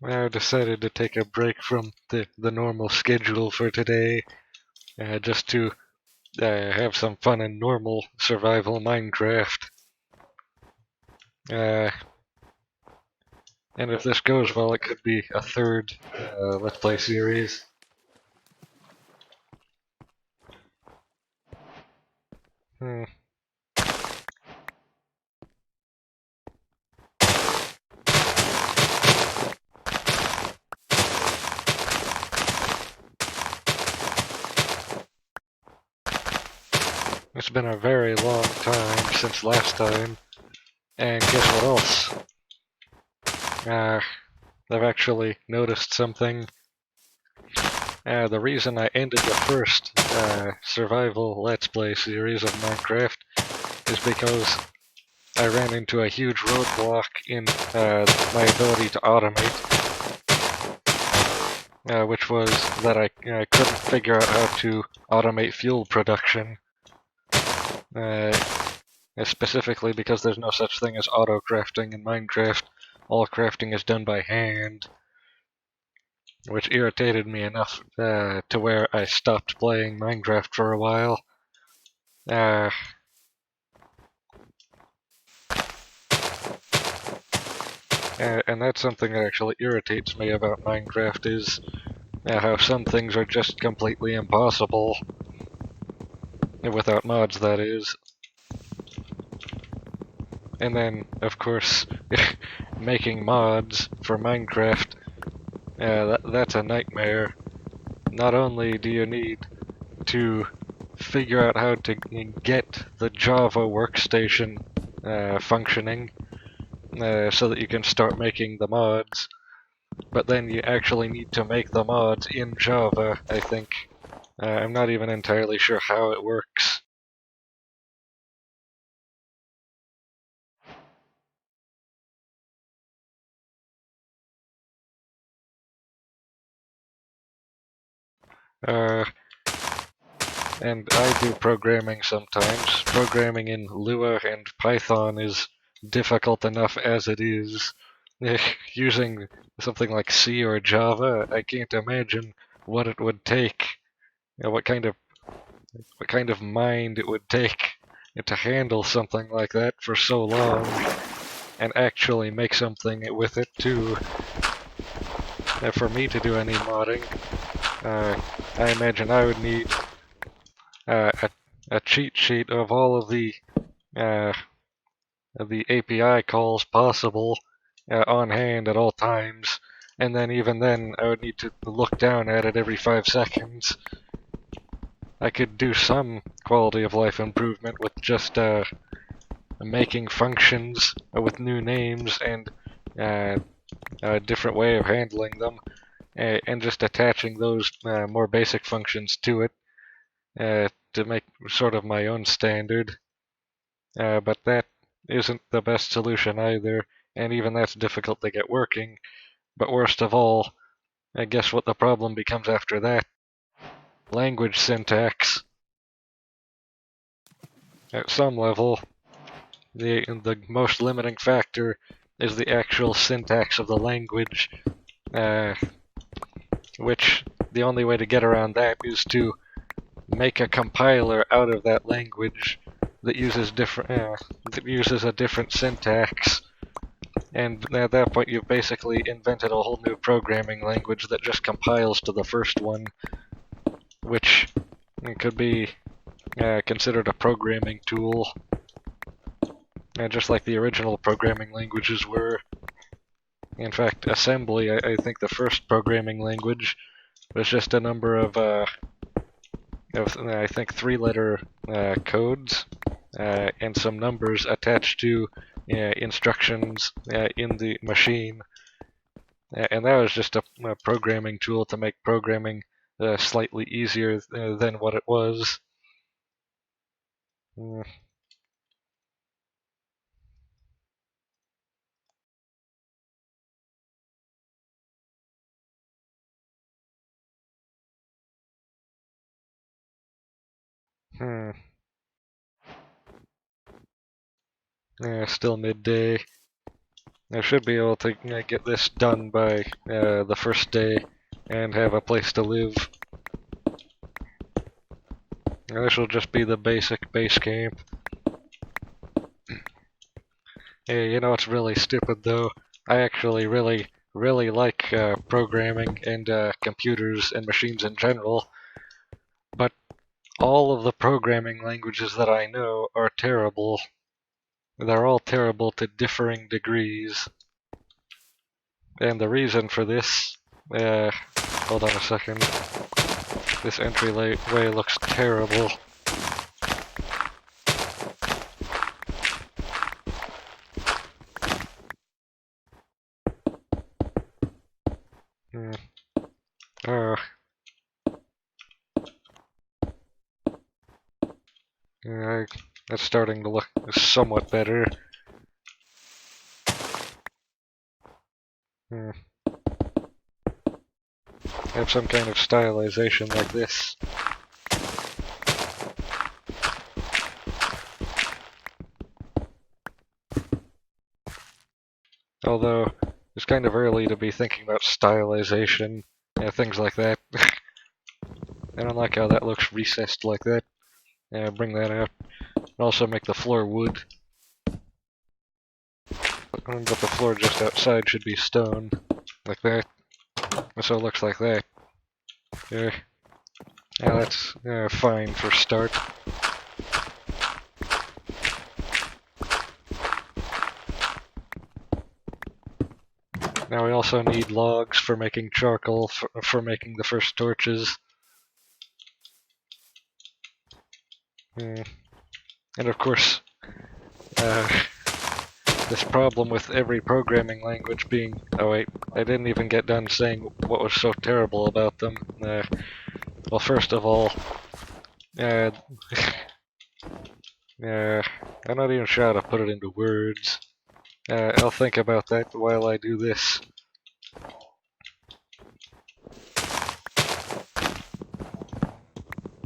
I decided to take a break from the normal schedule for today, just to have some fun in normal survival Minecraft. And if this goes well, it could be a third Let's Play series. Hmm. It's been a very long time since last time, and guess what else? I've actually noticed something. The reason I ended the first survival Let's Play series of Minecraft is because I ran into a huge roadblock in my ability to automate, which was that I couldn't figure out how to automate fuel production. Specifically because there's no such thing as auto crafting in Minecraft. All crafting is done by hand, which irritated me enough to where I stopped playing Minecraft for a while. And that's something that actually irritates me about Minecraft is how some things are just completely impossible. Without mods, that is. And then, of course, making mods for Minecraft, that's a nightmare. Not only do you need to figure out how to get the Java workstation functioning so that you can start making the mods, but then you actually need to make the mods in Java, I think. I'm not even entirely sure how it works. Uh, and I do programming sometimes. Programming in Lua and Python is difficult enough as it is. Using something like C or Java, I can't imagine what it would take, what kind of mind it would take to handle something like that for so long, and actually make something with it too. For me to do any modding, I imagine I would need uh, a, a cheat sheet of all of the API calls possible on hand at all times, and then even then I would need to look down at it every 5 seconds. I could do some quality of life improvement with just making functions with new names and a different way of handling them, and just attaching those more basic functions to it to make sort of my own standard. But that isn't the best solution either, and even that's difficult to get working. But worst of all, I guess what the problem becomes after that? Language syntax. At some level, the most limiting factor is the actual syntax of the language, uh, which the only way to get around that is to make a compiler out of that language that uses a different syntax. And at that point, you've basically invented a whole new programming language that just compiles to the first one, which could be considered a programming tool, just like the original programming languages were. In fact, assembly, I think the first programming language was just a number of I think 3-letter codes and some numbers attached to instructions in the machine. And that was just a programming tool to make programming slightly easier than what it was. Hmm. Still midday. I should be able to get this done by the first day and have a place to live. And this will just be the basic base camp. Hey, you know what's really stupid though? I actually really like programming and computers and machines in general, but all of the programming languages that I know are terrible. They're all terrible to differing degrees. And the reason for this, hold on a second. This entryway looks terrible. Hmm. Uh, yeah, that's starting to look somewhat better. Hmm. Have some kind of stylization like this. Although, it's kind of early to be thinking about stylization, things like that. I don't like how that looks recessed like that. Bring that out. Also make the floor wood. But the floor just outside should be stone. Like that. So it looks like that. Yeah, that's fine for start. Now we also need logs for making charcoal, for making the first torches. And of course, this problem with every programming language being... Oh wait, I didn't even get done saying what was so terrible about them. Well, first of all, I'm not even sure how to put it into words. I'll think about that while I do this.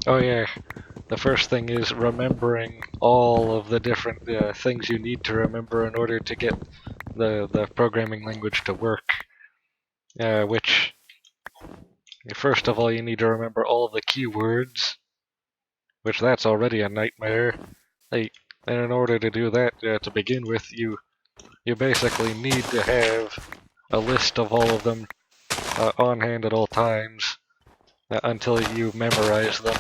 Oh yeah, the first thing is remembering all of the different things you need to remember in order to get the programming language to work. Which, first of all, you need to remember all of the keywords, which that's already a nightmare. Like, and in order to do that, to begin with, you basically need to have a list of all of them on hand at all times until you memorize them.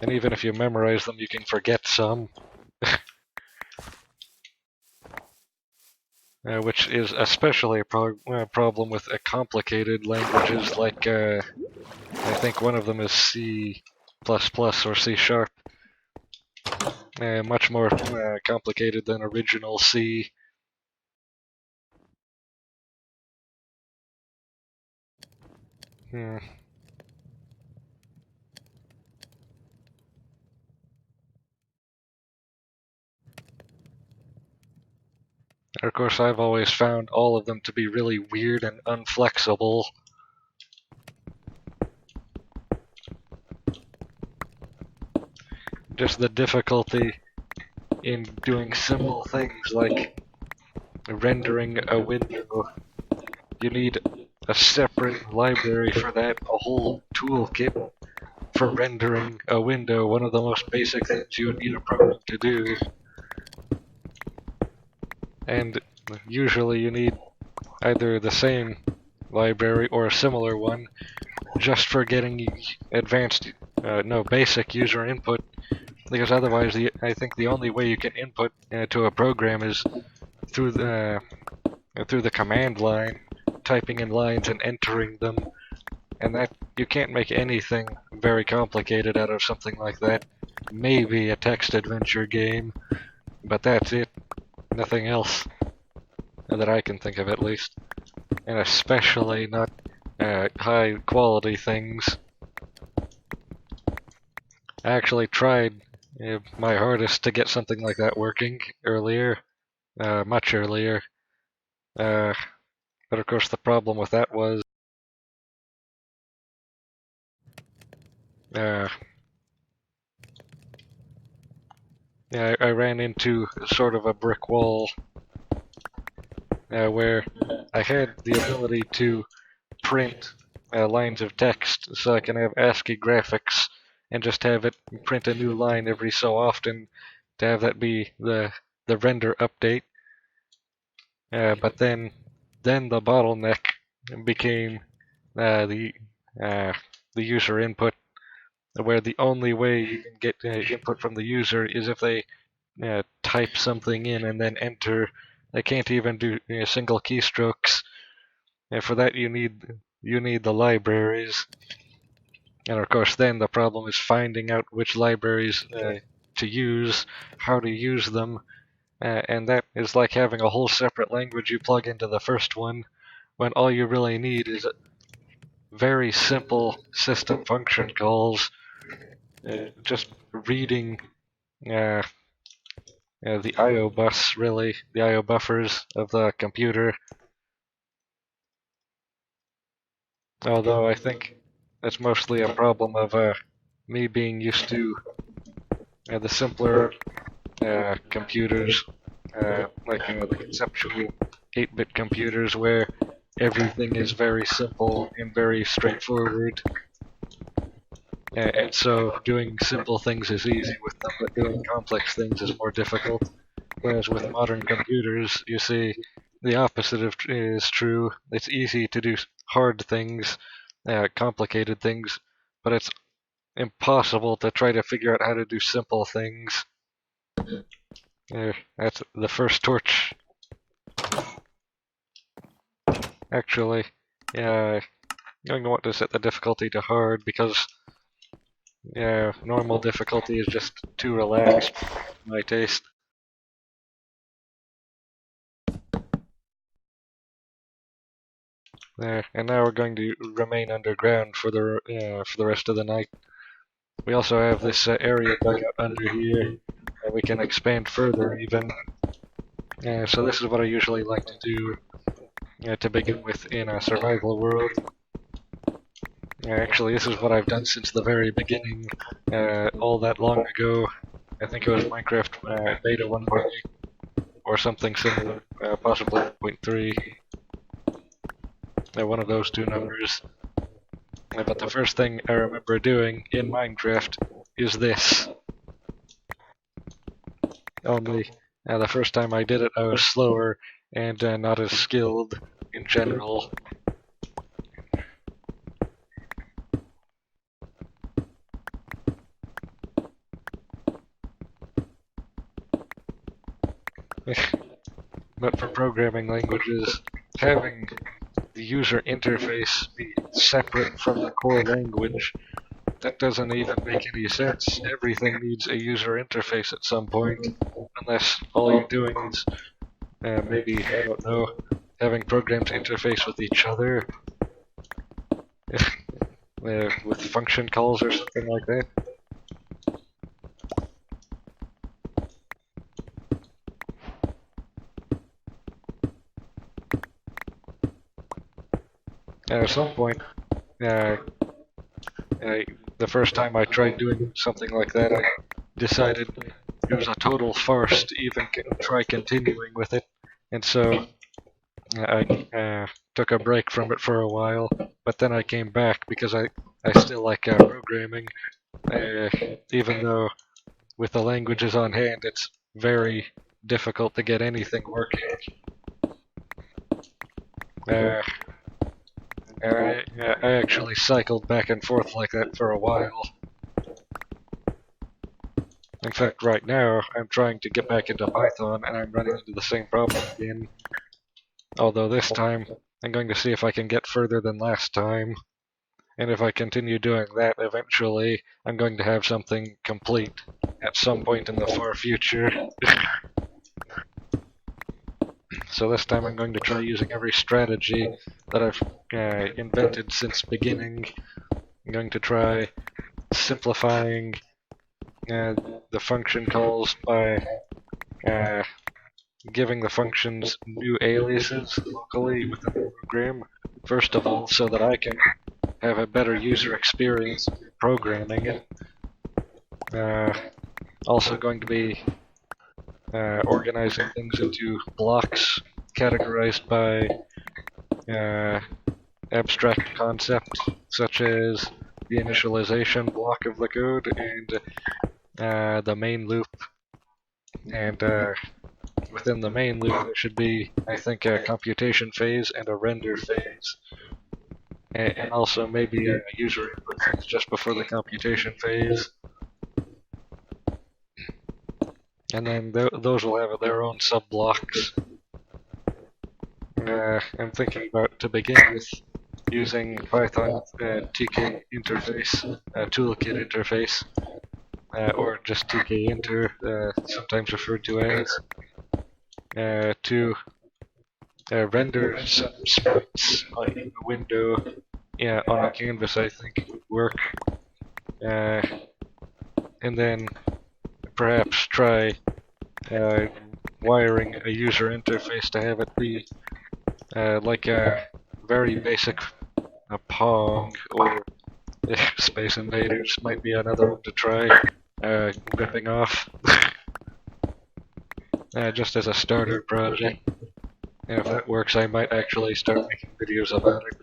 And even if you memorize them, you can forget some. Which is especially a problem with complicated languages like, I think one of them is C++ or C sharp. Much more complicated than original C. Hmm. Of course, I've always found all of them to be really weird and unflexible. Just the difficulty in doing simple things like rendering a window. You need a separate library for that, a whole toolkit for rendering a window, one of the most basic things you would need a program to do. And usually you need either the same library or a similar one just for getting advanced, basic user input, because otherwise I think the only way you can input to a program is through the command line, typing in lines and entering them, and that you can't make anything very complicated out of something like that. Maybe a text adventure game, but that's it. Nothing else that I can think of, at least. And especially not high quality things. I actually tried my hardest to get something like that working earlier, much earlier. But of course the problem with that was uh, I ran into sort of a brick wall where I had the ability to print lines of text so I can have ASCII graphics and just have it print a new line every so often to have that be the render update. But then the bottleneck became the the user input, where the only way you can get input from the user is if they type something in and then enter. They can't even do single keystrokes, and for that you need the libraries. And of course, then the problem is finding out which libraries to use, how to use them, and that is like having a whole separate language you plug into the first one, when all you really need is very simple system function calls, just reading uh, the I/O bus, really, the I/O buffers of the computer. Although I think that's mostly a problem of me being used to the simpler computers, like the conceptual 8-bit computers, where everything is very simple and very straightforward. And so doing simple things is easy with them, but doing complex things is more difficult. Whereas with modern computers, you see the opposite is true. It's easy to do hard things, complicated things, but it's impossible to try to figure out how to do simple things. That's the first torch. Actually, yeah, I'm going to want to set the difficulty to hard because normal difficulty is just too relaxed for my taste. There, and now we're going to remain underground for the rest of the night. We also have this area dug out under here, and we can expand further even. So this is what I usually like to do to begin with in a survival world. Actually, this is what I've done since the very beginning, all that long ago. I think it was Minecraft Beta 1.8 or something similar, possibly 0.3. One of those two numbers. But the first thing I remember doing in Minecraft is this. Only the first time I did it, I was slower and not as skilled in general. But for programming languages, having the user interface be separate from the core language, that doesn't even make any sense. Everything needs a user interface at some point, unless all you're doing is maybe, I don't know, having programs interface with each other, with function calls or something like that. At some point, the first time I tried doing something like that, I decided it was a total farce to even try continuing with it, and so I took a break from it for a while, but then I came back because I still like programming, even though with the languages on hand it's very difficult to get anything working. I actually cycled back and forth like that for a while. In fact, right now, I'm trying to get back into Python and I'm running into the same problem again. Although this time, I'm going to see if I can get further than last time. And if I continue doing that, eventually, I'm going to have something complete at some point in the far future. So this time I'm going to try using every strategy that I've invented since beginning. I'm going to try simplifying the function calls by giving the functions new aliases locally within the program, first of all, so that I can have a better user experience programming it. also going to be organizing things into blocks categorized by abstract concept, such as the initialization block of the code and the main loop. And within the main loop, there should be, I think, a computation phase and a render phase. And also maybe a user input phase just before the computation phase. And then those will have their own sub-blocks. I'm thinking about, to begin with, using Python TK interface, toolkit interface, or just TK inter, sometimes referred to as, to render some sprites in a window on a canvas, I think would work. And then perhaps try wiring a user interface to have it be like a very basic Pong or Space Invaders might be another one to try ripping off. Just as a starter project. And if that works, I might actually start making videos about it.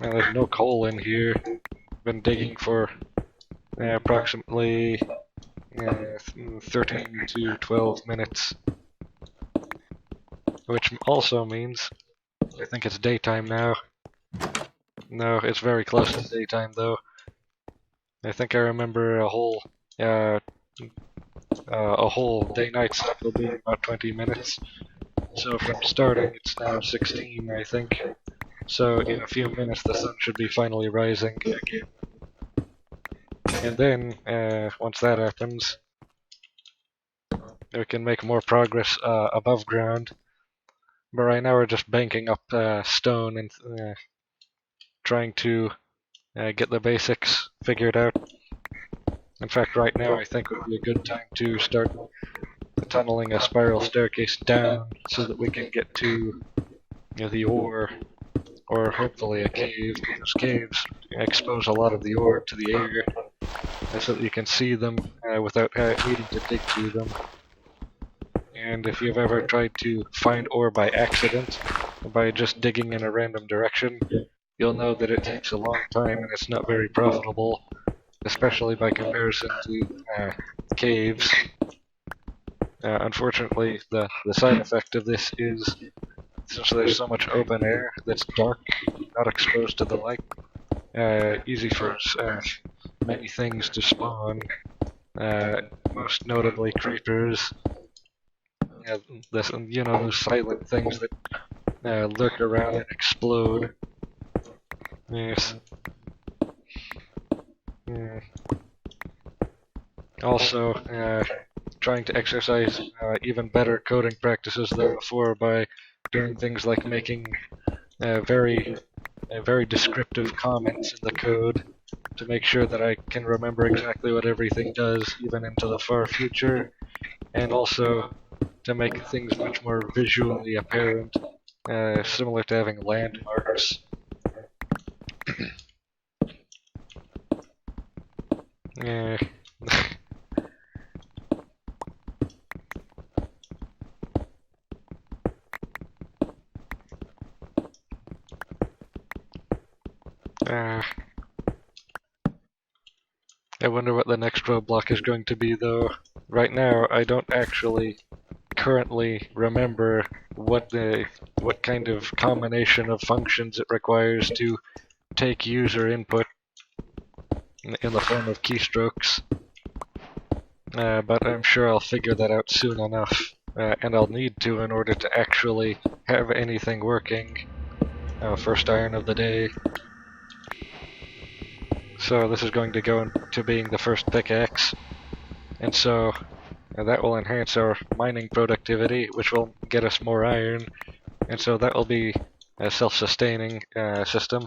There's no coal in here. Been digging for approximately 13 to 12 minutes. Which also means I think it's daytime now. No, it's very close to daytime though. I think I remember a whole day-night cycle being about 20 minutes. So from starting, it's now 16, I think. So in a few minutes, the sun should be finally rising again. And then, once that happens, we can make more progress above ground. But right now we're just banking up stone and trying to get the basics figured out. In fact, right now I think would be a good time to start tunneling a spiral staircase down so that we can get to the ore, or hopefully a cave, because caves expose a lot of the ore to the air so that you can see them without needing to dig through them. And if you've ever tried to find ore by accident, by just digging in a random direction, you'll know that it takes a long time and it's not very profitable, especially by comparison to caves. Unfortunately, the side effect of this is, since there's so much open air that's dark, not exposed to the light, easy for many things to spawn, most notably creepers. Those silent things that lurk around and explode. Yes. Also, trying to exercise even better coding practices than before by doing things like making very descriptive comments in the code to make sure that I can remember exactly what everything does, even into the far future, and also to make things much more visually apparent, similar to having landmarks. Yeah. I wonder what the next roadblock is going to be, though. Right now, I don't actually currently remember what kind of combination of functions it requires to take user input in the form of keystrokes. But I'm sure I'll figure that out soon enough, and I'll need to in order to actually have anything working. First iron of the day. So this is going to go into being the first pickaxe, and so that will enhance our mining productivity, which will get us more iron, and so that will be a self-sustaining system.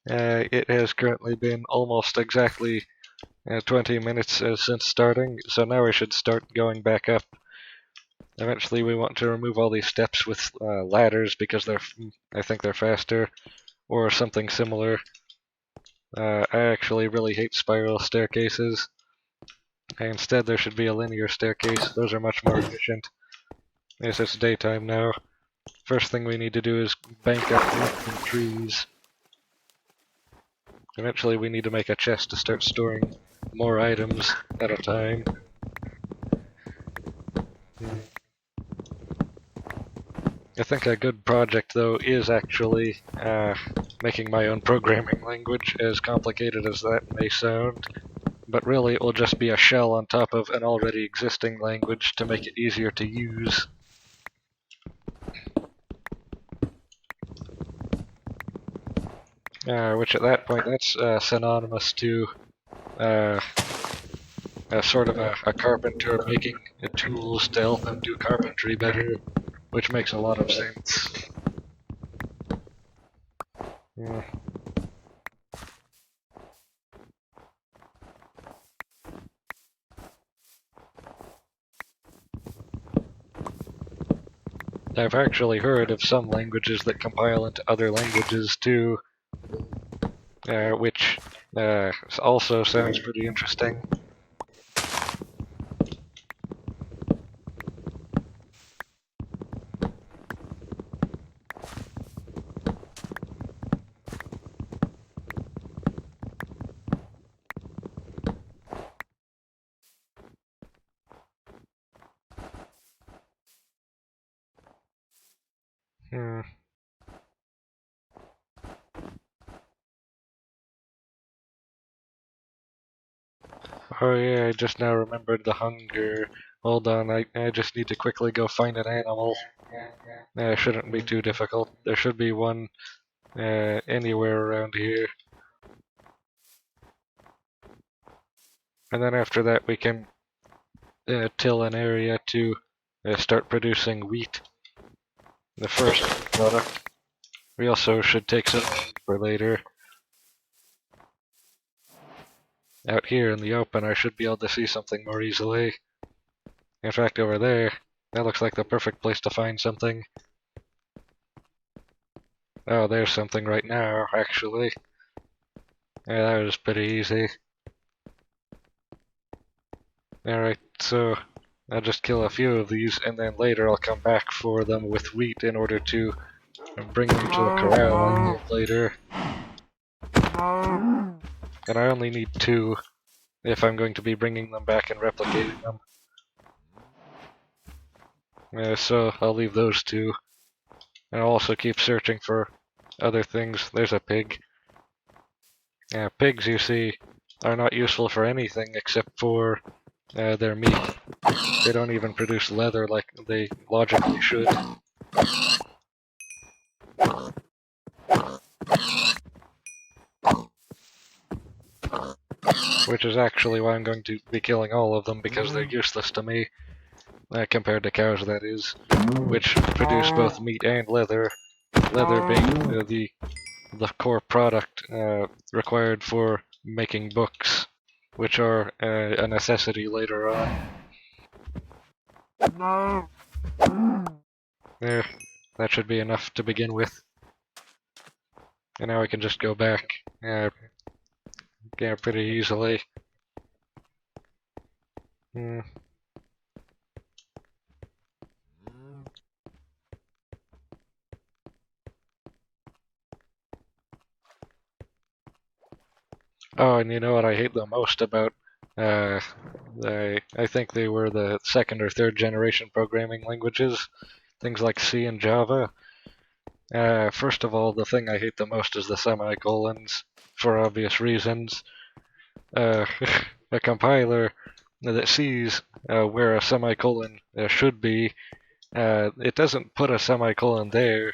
It has currently been almost exactly 20 minutes since starting, so now we should start going back up. Eventually we want to remove all these steps with ladders because I think they're faster, or something similar. I actually really hate spiral staircases. Instead, there should be a linear staircase. Those are much more efficient. Yes, it's daytime now. First thing we need to do is bank up wood from trees. Eventually we need to make a chest to start storing more items at a time. I think a good project, though, is actually making my own programming language, as complicated as that may sound. But really, it will just be a shell on top of an already existing language to make it easier to use. Which at that point, that's synonymous to sort of a carpenter making tools to help him do carpentry better, which makes a lot of sense. Yeah. I've actually heard of some languages that compile into other languages too, which also sounds pretty interesting. Hmm. Oh yeah, I just now remembered the hunger. Hold on, I just need to quickly go find an animal. Shouldn't be too difficult. There should be one anywhere around here. And then after that we can till an area to start producing wheat. The first product. We also should take some for later. Out here in the open, I should be able to see something more easily. In fact, over there, that looks like the perfect place to find something. Oh, there's something right now, actually. Yeah, that was pretty easy. Alright, so I'll just kill a few of these, and then later I'll come back for them with wheat in order to bring them to the corral later. And I only need 2 if I'm going to be bringing them back and replicating them. So I'll leave those 2. And I'll also keep searching for other things. There's a pig. Pigs, you see, are not useful for anything except for their meat. They don't even produce leather like they logically should. Which is actually why I'm going to be killing all of them, because they're useless to me, compared to cows, that is, which produce both meat and leather. Leather being the core product required for making books, which are a necessity later on. There, that should be enough to begin with. And now I can just go back pretty easily. Oh, and you know what I hate the most about I think they were the 2nd or 3rd generation programming languages, things like C and Java. First of all, the thing I hate the most is the semicolons, for obvious reasons. A compiler that sees where a semicolon should be, it doesn't put a semicolon there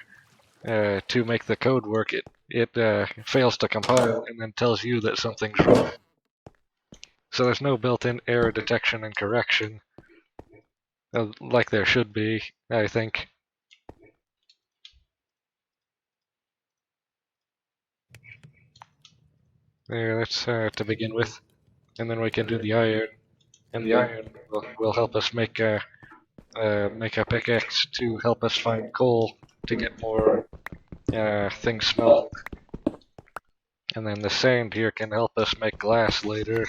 to make the code work. It fails to compile and then tells you that something's wrong. So there's no built-in error detection and correction, like there should be, I think. There, that's to begin with. And then we can do the iron. And the iron will help us make a pickaxe to help us find coal to get more things smelted. And then the sand here can help us make glass later.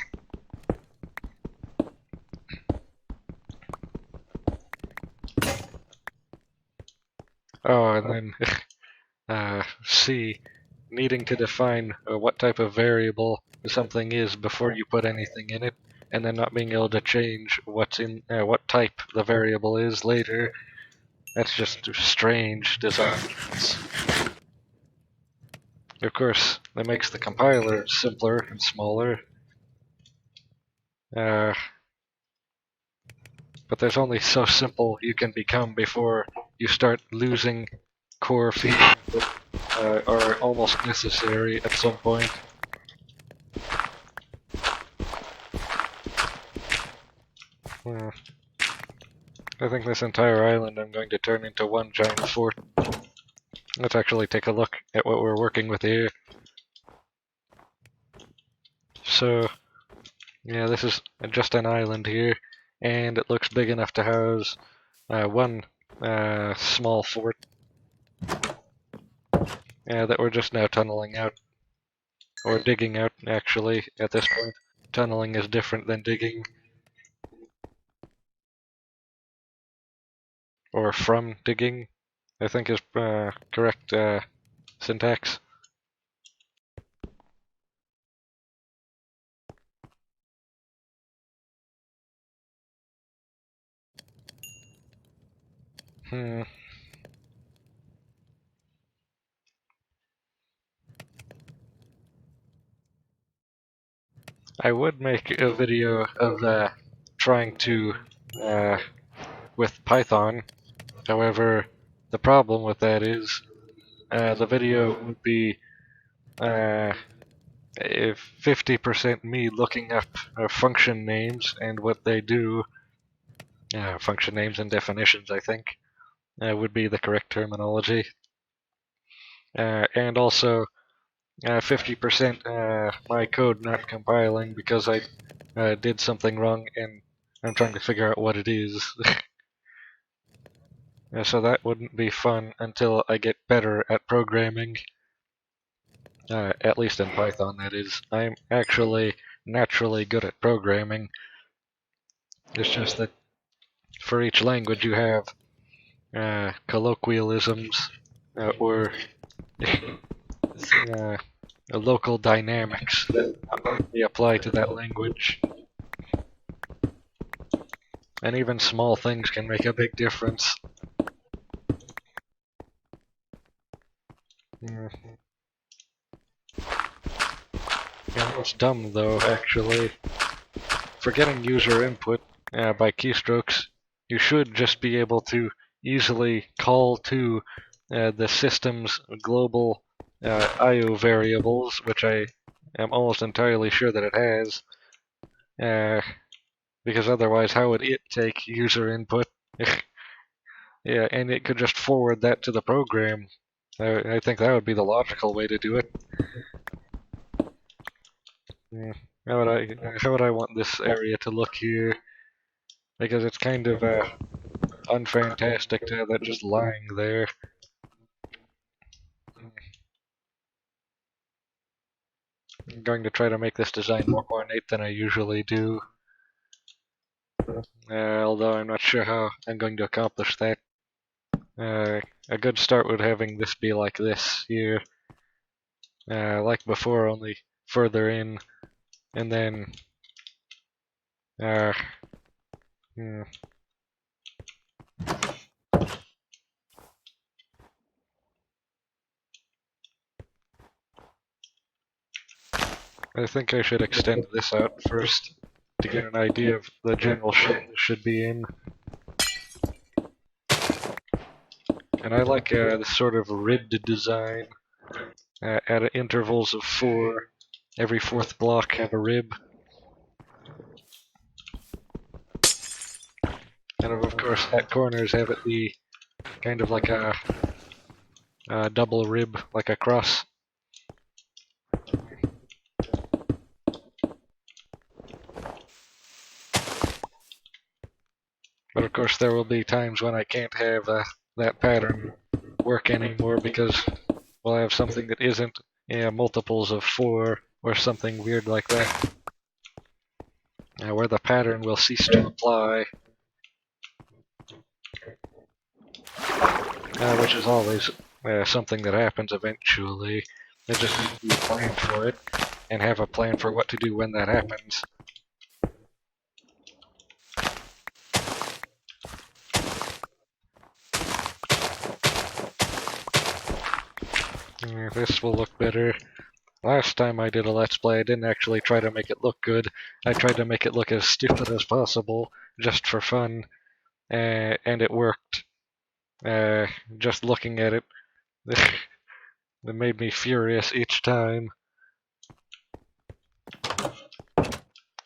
Oh, and then C, needing to define what type of variable something is before you put anything in it, and then not being able to change what's in what type the variable is later. That's just strange design. Of course, that makes the compiler simpler and smaller. But there's only so simple you can become before you start losing core features that are almost necessary at some point. I think this entire island I'm going to turn into one giant fort. Let's actually take a look at what we're working with here. So, yeah, this is just an island here, and it looks big enough to house one small fort that we're just now tunneling out. Or digging out, actually, at this point. Tunneling is different than digging. Or from digging, I think is correct syntax. I would make a video of trying to with Python. However, the problem with that is the video would be 50% me looking up function names and what they do. Function names and definitions, I think, would be the correct terminology. And also 50% my code not compiling because I did something wrong and I'm trying to figure out what it is. So that wouldn't be fun until I get better at programming. At least in Python, that is. I'm actually naturally good at programming. It's just that for each language you have colloquialisms or local dynamics that only apply to that language. And even small things can make a big difference. Yeah, it's dumb though, actually. For getting user input by keystrokes, you should just be able to easily call to the system's global IO variables, which I am almost entirely sure that it has, because otherwise how would it take user input? Yeah, and it could just forward that to the program. I think that would be the logical way to do it. Yeah. How would I want this area to look here? Because it's kind of unfantastic to have that just lying there. I'm going to try to make this design more ornate than I usually do. Although I'm not sure how I'm going to accomplish that. A good start would having this be like this here. Like before, only further in. And then... I think I should extend this out first to get an idea of the general shape this should be in. And I like this sort of ribbed design at intervals of 4. Every 4th block have a rib. And of course at corners have it be kind of like a double rib, like a cross. But of course there will be times when I can't have that pattern work anymore because we'll have something that isn't yeah, multiples of 4 or something weird like that, where the pattern will cease to apply, which is always something that happens eventually. It just needs to be planned for it, and have a plan for what to do when that happens. This will look better. Last time I did a Let's Play, I didn't actually try to make it look good. I tried to make it look as stupid as possible, just for fun, and it worked. Just looking at it, it made me furious each time.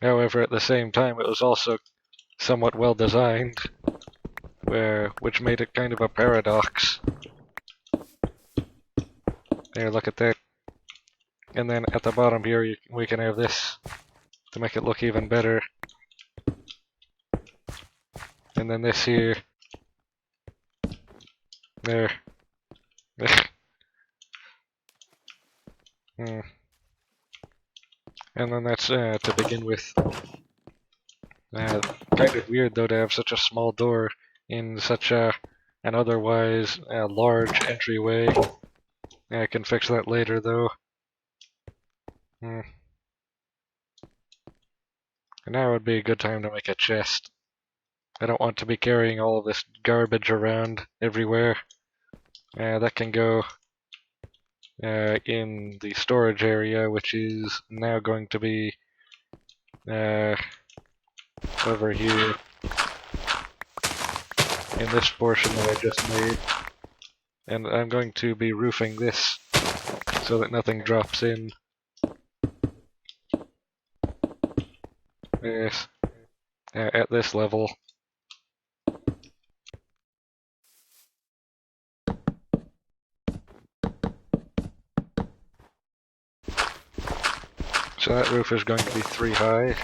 However, at the same time, it was also somewhat well designed, which made it kind of a paradox. There, look at that. And then at the bottom here, we can have this to make it look even better. And then this here. There. And then that's to begin with. Kind of weird though to have such a small door in such an otherwise large entryway. I can fix that later though. And now would be a good time to make a chest. I don't want to be carrying all of this garbage around everywhere. That can go in the storage area, which is now going to be over here in this portion that I just made. And I'm going to be roofing this so that nothing drops in. Yes, at this level. So that roof is going to be 3 high.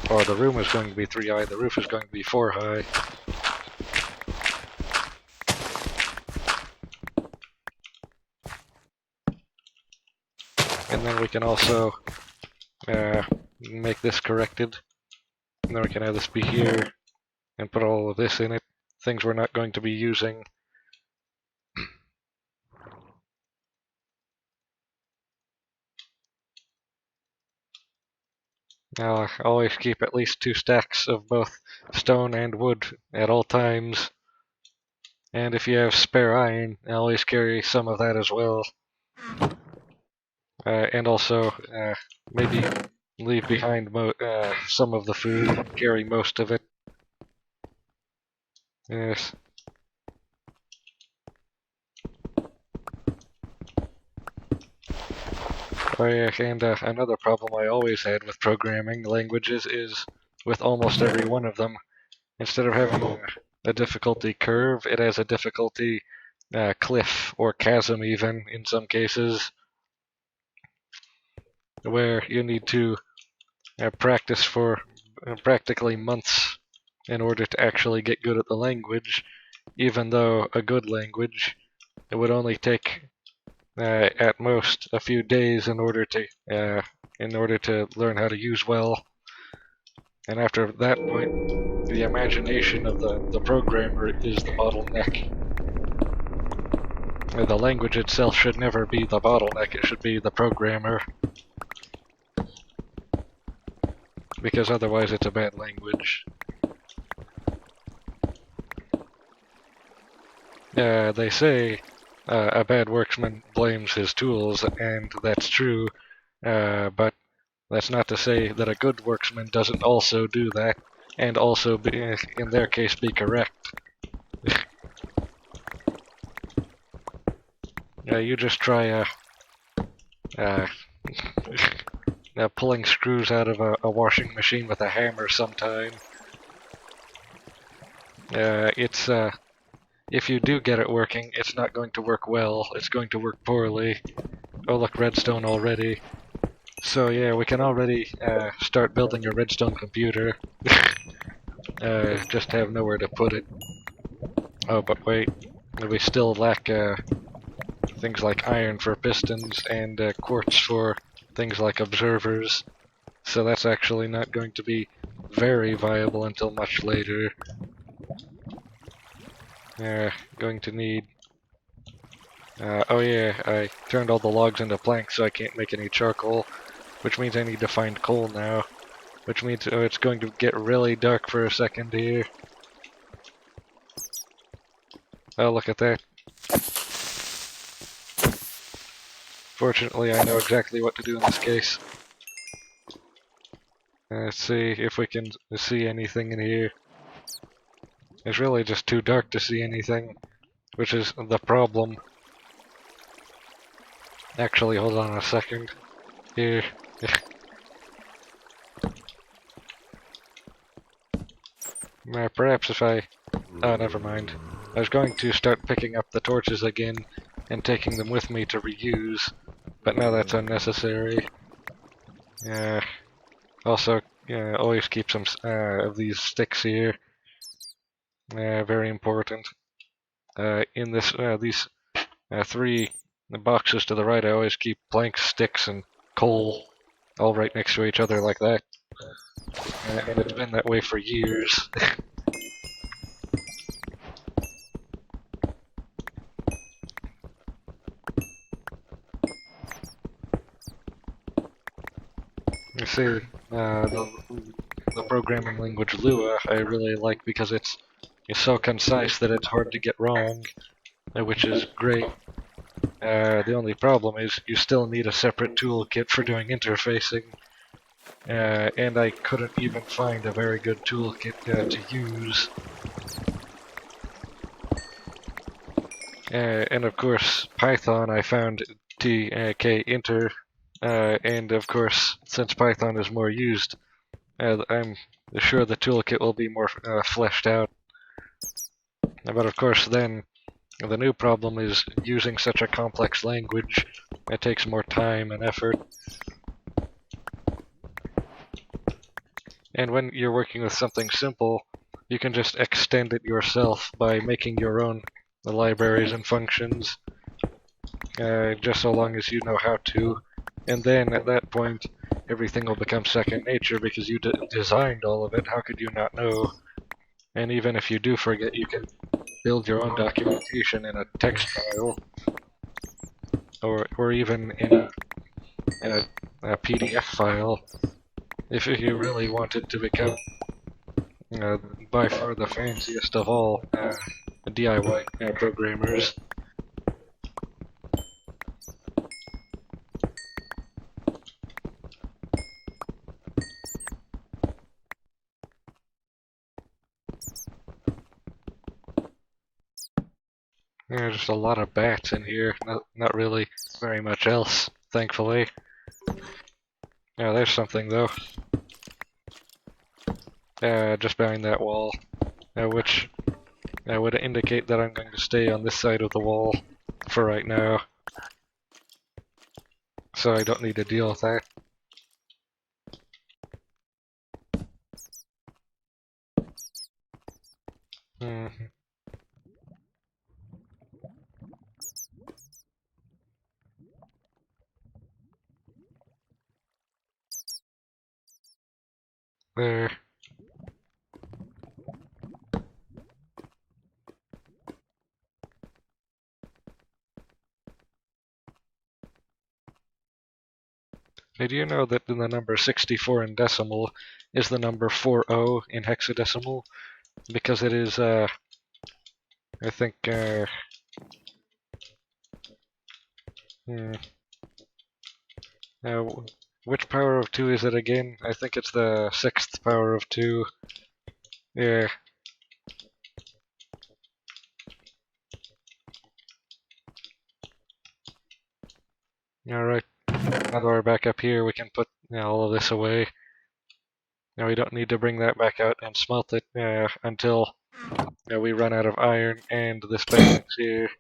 Or the room is going to be 3 high, the roof is going to be 4 high. And then we can also make this corrected. And then we can have this be here and put all of this in it. Things we're not going to be using. Now, always keep at least 2 stacks of both stone and wood at all times. And if you have spare iron, always carry some of that as well. And also, maybe leave behind some of the food, carry most of it. Yes. Oh yeah, and another problem I always had with programming languages is with almost every one of them, instead of having a difficulty curve, it has a difficulty cliff or chasm even in some cases, where you need to practice for practically months in order to actually get good at the language, even though a good language, it would only take at most a few days in order to learn how to use well. And after that point, the imagination of the programmer is the bottleneck. The language itself should never be the bottleneck, it should be the programmer. Because otherwise it's a bad language. They say a bad workman blames his tools, and that's true, but that's not to say that a good workman doesn't also do that, and also, in their case, be correct. You just try pulling screws out of a washing machine with a hammer sometime. If you do get it working, it's not going to work well, it's going to work poorly. Oh look, redstone already. So yeah, we can already start building a redstone computer. Just have nowhere to put it. Oh, but wait, we still lack things like iron for pistons and quartz for things like observers. So that's actually not going to be very viable until much later. Going to need... oh yeah, I turned all the logs into planks so I can't make any charcoal, which means I need to find coal now. Which means it's going to get really dark for a second here. Oh, look at that. Fortunately, I know exactly what to do in this case. Let's see if we can see anything in here. It's really just too dark to see anything, which is the problem. Actually, hold on a second. Here. Perhaps if I... Oh, never mind. I was going to start picking up the torches again and taking them with me to reuse, but now that's unnecessary. Also, always keep some of these sticks here. Very important. In these three boxes to the right, I always keep planks, sticks, and coal all right next to each other like that. And it's been that way for years. You see, the programming language Lua I really like because it's so concise that it's hard to get wrong, which is great. The only problem is you still need a separate toolkit for doing interfacing, and I couldn't even find a very good toolkit to use. And of course, Python I found tk-inter, and of course, since Python is more used, I'm sure the toolkit will be more fleshed out. But of course then, the new problem is using such a complex language. It takes more time and effort. And when you're working with something simple, you can just extend it yourself by making your own libraries and functions, just so long as you know how to. And then at that point, everything will become second nature because you designed all of it. How could you not know? And even if you do forget, you can build your own documentation in a text file, or even in a PDF file, if you really wanted to become by far the fanciest of all DIY programmers. There's just a lot of bats in here, not really very much else, thankfully. Yeah, there's something though. Just behind that wall, which would indicate that I'm going to stay on this side of the wall for right now. So I don't need to deal with that. There. Did you know that the number 64 in decimal is the number 40 in hexadecimal? Because it is, I think, which power of 2 is it again? I think it's the 6th power of 2. Yeah. Alright. Now that we're back up here, we can put all of this away. Now we don't need to bring that back out and smelt it until we run out of iron and this bag here.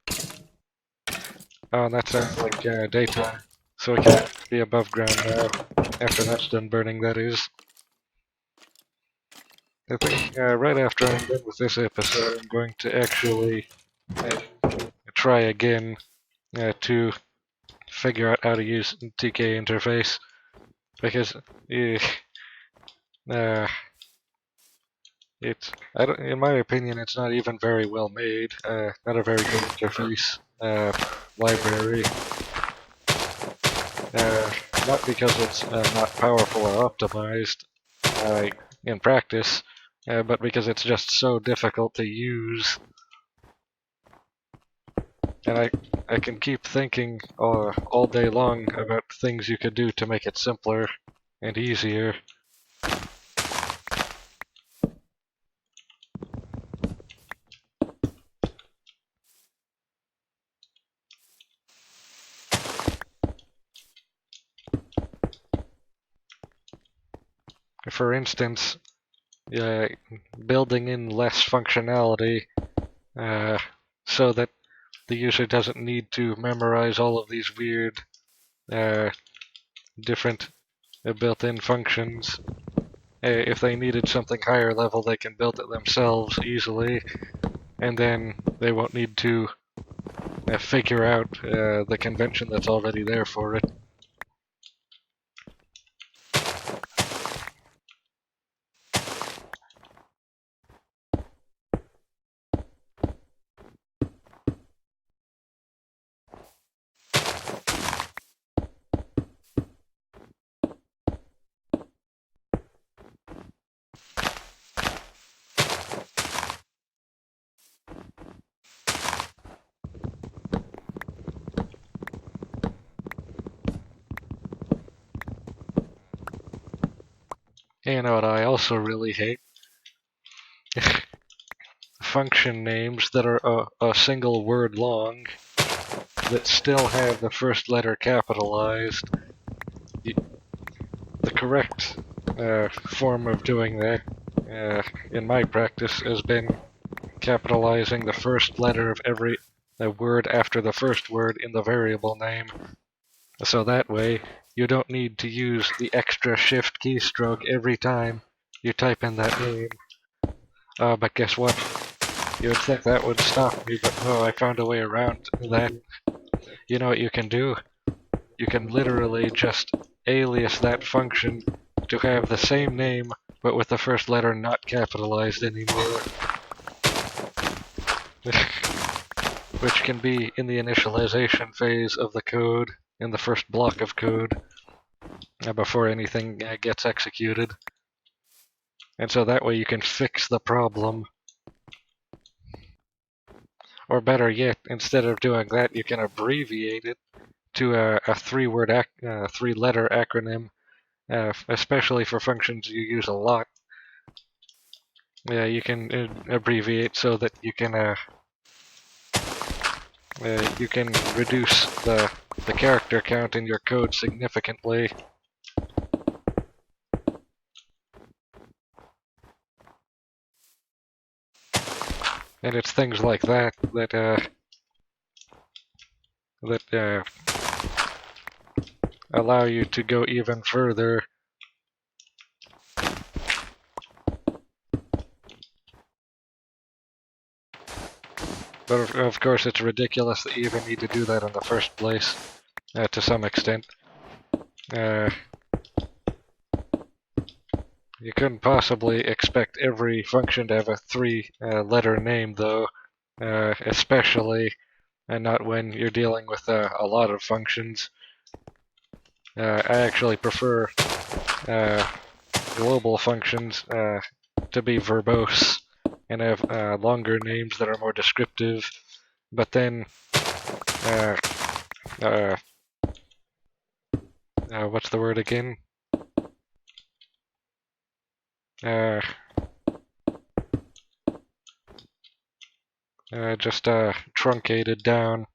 Oh, and that sounds like daytime. So we can be above ground now. After that's done burning, that is. I think right after I'm done with this episode, I'm going to actually try again to figure out how to use TK interface, because uh, in my opinion, it's not even very well made. Not a very good interface library. Uh, Not because it's not powerful or optimized in practice, but because it's just so difficult to use. And I can keep thinking all day long about things you could do to make it simpler and easier. For instance, building in less functionality so that the user doesn't need to memorize all of these weird different built-in functions. If they needed something higher level, they can build it themselves easily, and then they won't need to figure out the convention that's already there for it. You know what I also really hate? Function names that are a single word long that still have the first letter capitalized. The correct form of doing that, in my practice, has been capitalizing the first letter of every word after the first word in the variable name. So that way, you don't need to use the extra shift keystroke every time you type in that name. But guess what? You would think that would stop me, but no, I found a way around that. You know what you can do? You can literally just alias that function to have the same name, but with the first letter not capitalized anymore. Which can be in the initialization phase of the code, in the first block of code, before anything gets executed. And so that way you can fix the problem. Or better yet, instead of doing that, you can abbreviate it to a three-letter acronym, especially for functions you use a lot. You can abbreviate so that you can reduce the character count in your code significantly. And it's things like that that allow you to go even further. But of course, it's ridiculous that you even need to do that in the first place, to some extent. You couldn't possibly expect every function to have a three-letter name, though, especially and not when you're dealing with a lot of functions. I actually prefer global functions to be verbose and have longer names that are more descriptive. But then, what's the word again? Just truncated down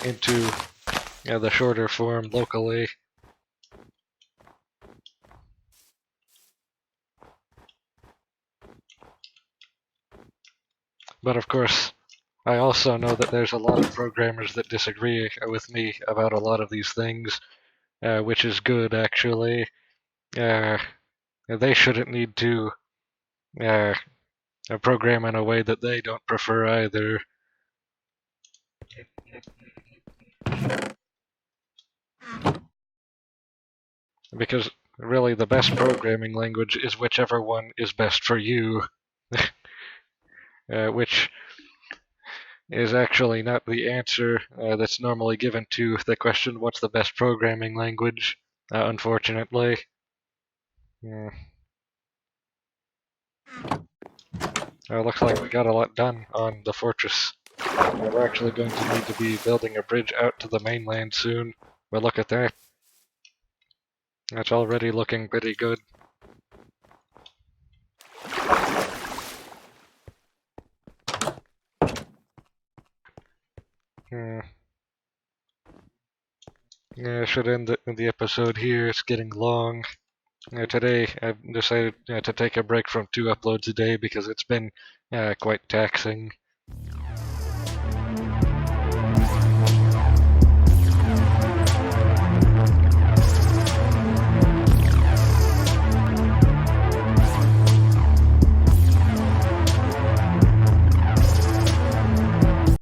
into the shorter form locally. But of course, I also know that there's a lot of programmers that disagree with me about a lot of these things, which is good, actually. They shouldn't need to program in a way that they don't prefer either. Because really the best programming language is whichever one is best for you, which is actually not the answer that's normally given to the question, what's the best programming language, unfortunately. Yeah. Looks like we got a lot done on the fortress. We're actually going to need to be building a bridge out to the mainland soon, but look at that. That's already looking pretty good. Hmm. Yeah, I should end the episode here. It's getting long. Today, I've decided to take a break from 2 uploads a day because it's been quite taxing.